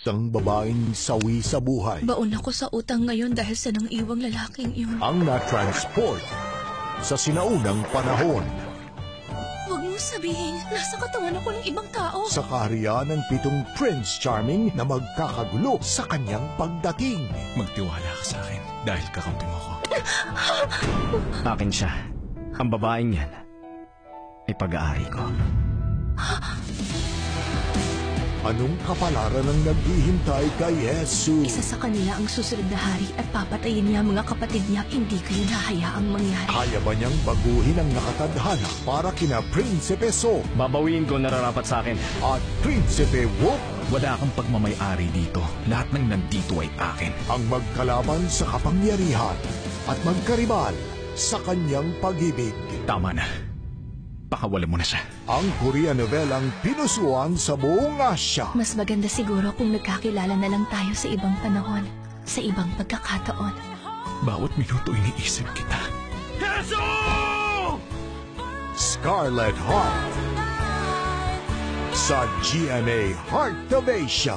ng babaeng sawi sa buhay. Baon ako sa utang ngayon dahil sa nang iwang lalaking iyon. Ang na-transport sa sinaunang panahon. Huwag mo sabihin, nasa katawan ako ng ibang tao. Sa kaharian ng 7 Prince Charming na magkakagulo sa kanyang pagdating. Magtiwala ka sa akin dahil kakampi mo ko. Akin siya. Ang babaeng yan ay pag-aari ko. Anong kapalaran ang naghihintay kay Jesus? Isa sa kanila ang susunod na hari at papatayin niya mga kapatid niya. Hindi kayo nahayaang mangyari. Kaya ba niyang baguhin ang nakatadhana para kina Prinsipe So Babawiin ko nararapat sa akin. at Prinsipe Wolf? Wala kang pagmamay-ari dito. Lahat ng nandito ay akin. Ang magkalaban sa kapangyarihan at magkaribal sa kanyang pag-ibig. Tama na. Pakawala mo na siya. Ang Korean novelang pinusuan sa buong Asya. Mas maganda siguro kung nagkakilala na lang tayo sa ibang panahon, sa ibang pagkakataon. Bawat minuto iniisip kita. Scarlet Heart sa GMA Heart of Asia.